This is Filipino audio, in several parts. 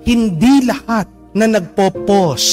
hindi lahat na nagpo-post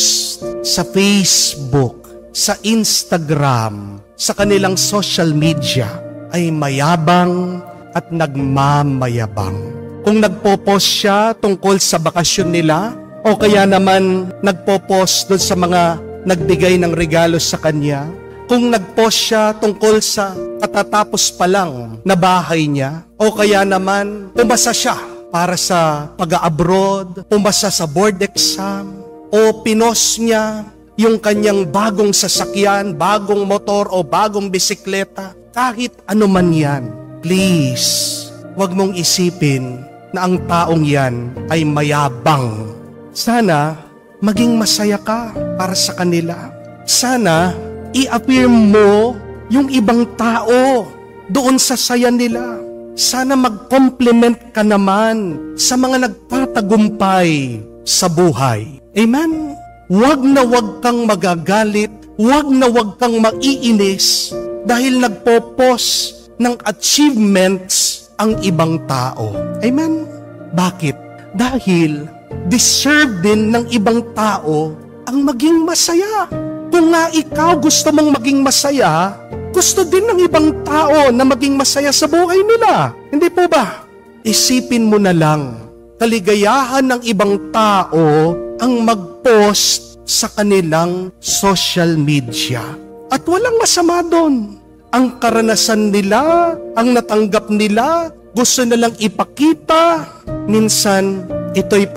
sa Facebook, sa Instagram, sa kanilang social media ay mayabang at nagmamayabang. Kung nagpo-post siya tungkol sa bakasyon nila o kaya naman nagpo-post doon sa mga nagbigay ng regalo sa kanya, kung nag-post siya tungkol sa katatapos pa lang na bahay niya, o kaya naman pumasa siya para sa pag-abroad, pumasa sa board exam, o pinost niya yung kanyang bagong sasakyan, bagong motor o bagong bisikleta, kahit ano man yan, please, wag mong isipin na ang taong yan ay mayabang. Sana maging masaya ka para sa kanila. Sana i-affirm mo yung ibang tao doon sa saya nila. Sana mag-compliment ka naman sa mga nagtatagumpay sa buhay. Amen? Huwag na huwag kang magagalit, huwag na huwag kang maiinis dahil nagpo-post ng achievements ang ibang tao. Amen? Bakit? Dahil deserve din ng ibang tao ang maging masaya. Kung nga ikaw gusto mong maging masaya, gusto din ng ibang tao na maging masaya sa buhay nila. Hindi po ba? Isipin mo na lang, kaligayahan ng ibang tao ang mag-post sa kanilang social media. At walang masama doon. Ang karanasan nila, ang natanggap nila, gusto nilang ipakita. Minsan, ito'y